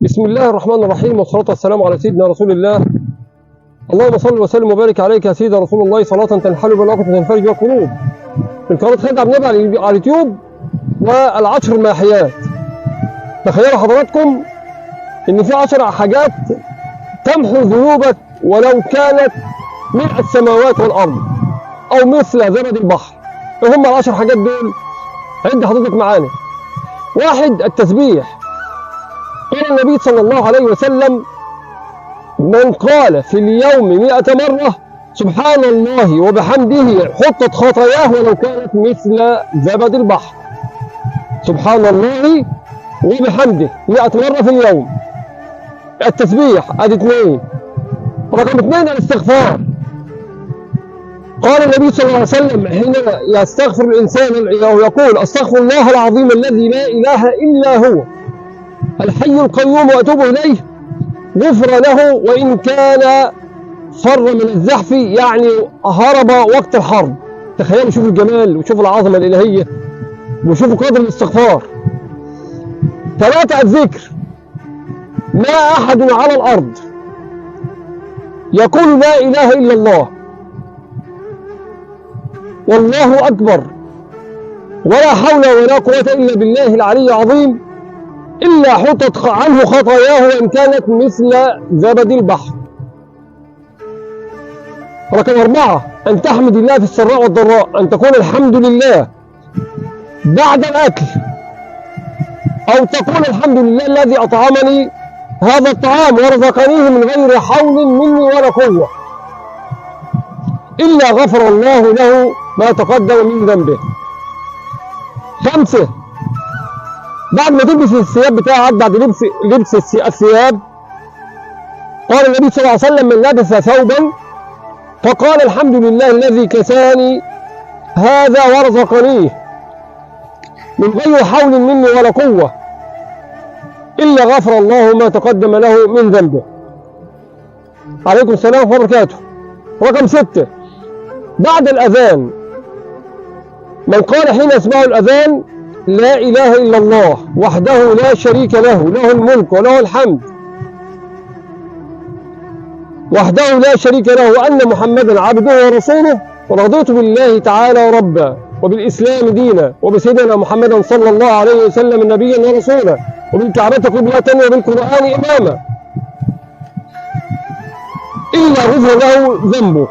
بسم الله الرحمن الرحيم، والصلاة والسلام على سيدنا رسول الله. اللهم صل وسلم وبارك عليك يا سيدنا رسول الله، صلاة تنحل بالعقد وتنفرج بالقلوب. من قناة خالد عبد النبي على اليوتيوب والعشر الماحيات. تخيلوا حضراتكم إن في 10 حاجات تمحو ذنوبك ولو كانت ملء السماوات والأرض أو مثل زبد البحر. إيه هم ال10 حاجات دول؟ عد حضرتك معانا. 1. التسبيح. قال النبي صلى الله عليه وسلم: من قال في اليوم 100 مرة سبحان الله وبحمده حطت خطاياه ولو كانت مثل زبد البحر. سبحان الله وبحمده 100 مرة في اليوم. التسبيح. ادي 2. رقم 2 الاستغفار. قال النبي صلى الله عليه وسلم حين يستغفر الإنسان ويقول: استغفر الله العظيم الذي لا إله إلا هو الحي القيوم وأتوب إليه، غفر له وإن كان فر من الزحف، يعني هرب وقت الحرب. تخيلوا، شوفوا الجمال وشوفوا العظمة الإلهية وشوفوا قدر الاستغفار. 3 الذكر. ما أحد على الأرض يقول لا إله إلا الله والله أكبر ولا حول ولا قوة إلا بالله العلي العظيم إلا حطت عنه خطاياه وإن كانت مثل زبد البحر. رقم 4 أن تحمد الله في السراء والضراء، أن تقول الحمد لله بعد الأكل، أو تقول الحمد لله الذي أطعمني هذا الطعام ورزقنيه من غير حول مني ولا قوة إلا غفر الله له ما تقدم من ذنبه. 5 بعد ما تلبس الثياب بتاعك، بعد لبس الثياب، قال النبي صلى الله عليه وسلم: من لبس ثوبا فقال الحمد لله الذي كساني هذا ورزقنيه من غير حول مني ولا قوة إلا غفر الله ما تقدم له من ذنبه. عليكم السلام ورحمة الله وبركاته. رقم 6 بعد الأذان، من قال حين يسمع الأذان: لا إله إلا الله وحده لا شريك له، له الملك وله الحمد وحده لا شريك له، وأن محمدا عبده ورسوله، ورضيت بالله تعالى ربا وبالإسلام دينا وبسيدنا محمدا صلى الله عليه وسلم نبيا ورسولا وبالكعبة قبلة وبالقرآن إماما، إلا غفر له ذنبه.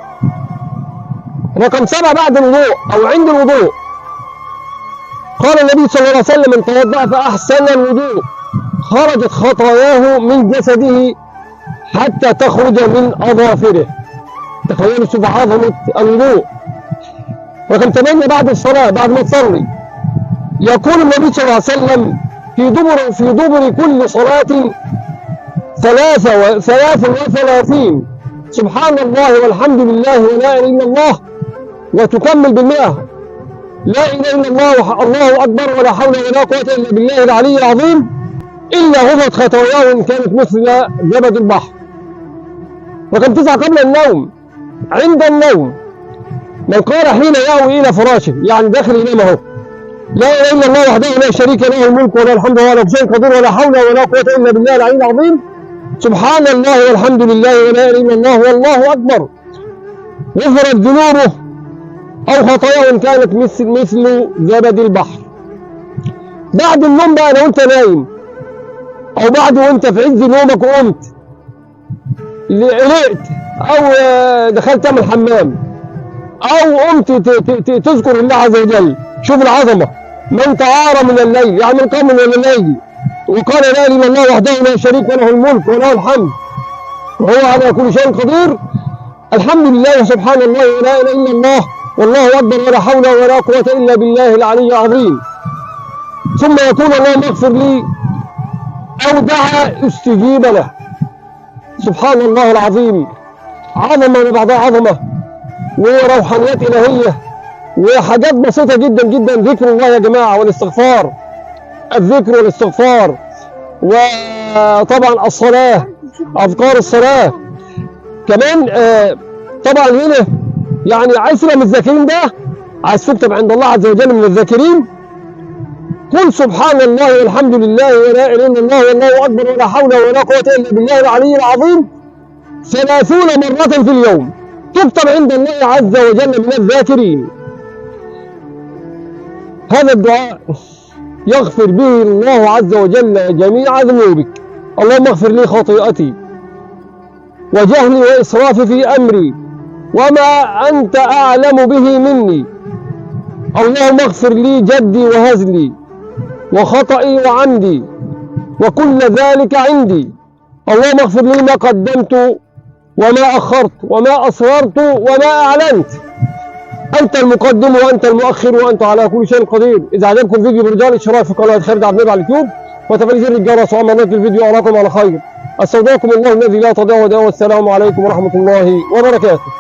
رقم 7 بعد الوضوء أو عند الوضوء، قال النبي صلى الله عليه وسلم: من توضأ فأحسن الوضوء خرجت خطاياه من جسده حتى تخرج من أظافره. تخيلوا شوف عظمة الوضوء. رقم 8 بعد الصلاة، بعد ما تصلي، يقول النبي صلى الله عليه وسلم: في دبر كل صلاة 33 سبحان الله والحمد لله ولا إله إلا الله، وتكمل ب100 لا إله إلا الله الله أكبر ولا حول ولا قوة إلا بالله العلي العظيم إلا غفرت خطاياه إن كانت مثل زبد البحر. رقم 9 قبل النوم. عند النوم، من قال حين يأوي إلى فراشه، يعني داخل ينام أهو: لا إله إلا الله وحده لا شريك له الملك وله الحمد وهو على كل شيء قدير ولا حول ولا قوة إلا بالله العلي العظيم، سبحان الله والحمد لله ولا إله إلا الله والله أكبر، غفرت ذنوبه أو خطاياه إن كانت مثل زبد البحر. بعد النوم بقى، لو أنت نايم أو بعد وأنت في عز نومك وقمت قلقت أو دخلت تعمل حمام أو قمت تذكر الله عز وجل، شوف العظمة. من تعارى من الليل، يعني من قام من الليل وقال لا إله إلا الله وحده لا شريك له الملك وله الحمد وهو على كل شيء قدير، الحمد لله وسبحان الله ولا إله إلا الله والله أكبر ولا حول ولا قوة إلا بالله العلي العظيم، ثم يقول: اللهم اغفر لي، أو دعا استجيب له. سبحان الله العظيم. عظمة بعدها عظمة وروحانيات إلهية وحاجات بسيطة جدا جدا. ذكر الله يا جماعة والاستغفار، الذكر والاستغفار، وطبعا الصلاة، أذكار الصلاة كمان. طبعا هنا يعني عايز تبقى من الذاكرين، ده عايز تكتب عند الله عز وجل من الذاكرين، قل سبحان الله والحمد لله ولا اله الا الله والله اكبر ولا حول ولا قوه الا بالله العلي العظيم 30 مرة في اليوم، تكتب عند الله عز وجل من الذاكرين. هذا الدعاء يغفر به الله عز وجل جميع ذنوبك. اللهم اغفر لي خطيئتي وجهلي وإسرافي في أمري وما أنت أعلم به مني. اللهم اغفر لي جدي وهزلي وخطئي وعمدي وكل ذلك عندي. اللهم اغفر لي ما قدمت وما أخرت وما أسررت وما أعلنت. أنت المقدم وأنت المؤخر وأنت على كل شيء قدير. إذا عجبكم الفيديو برجاء الاشتراك في قناة خالد عبد النبي على اليوتيوب وتفعيل زر الجرس وعمل لايك للفيديو. أراكم على خير. أستودعكم الله الذي لا تضيع ودائعه. والسلام عليكم ورحمة الله وبركاته.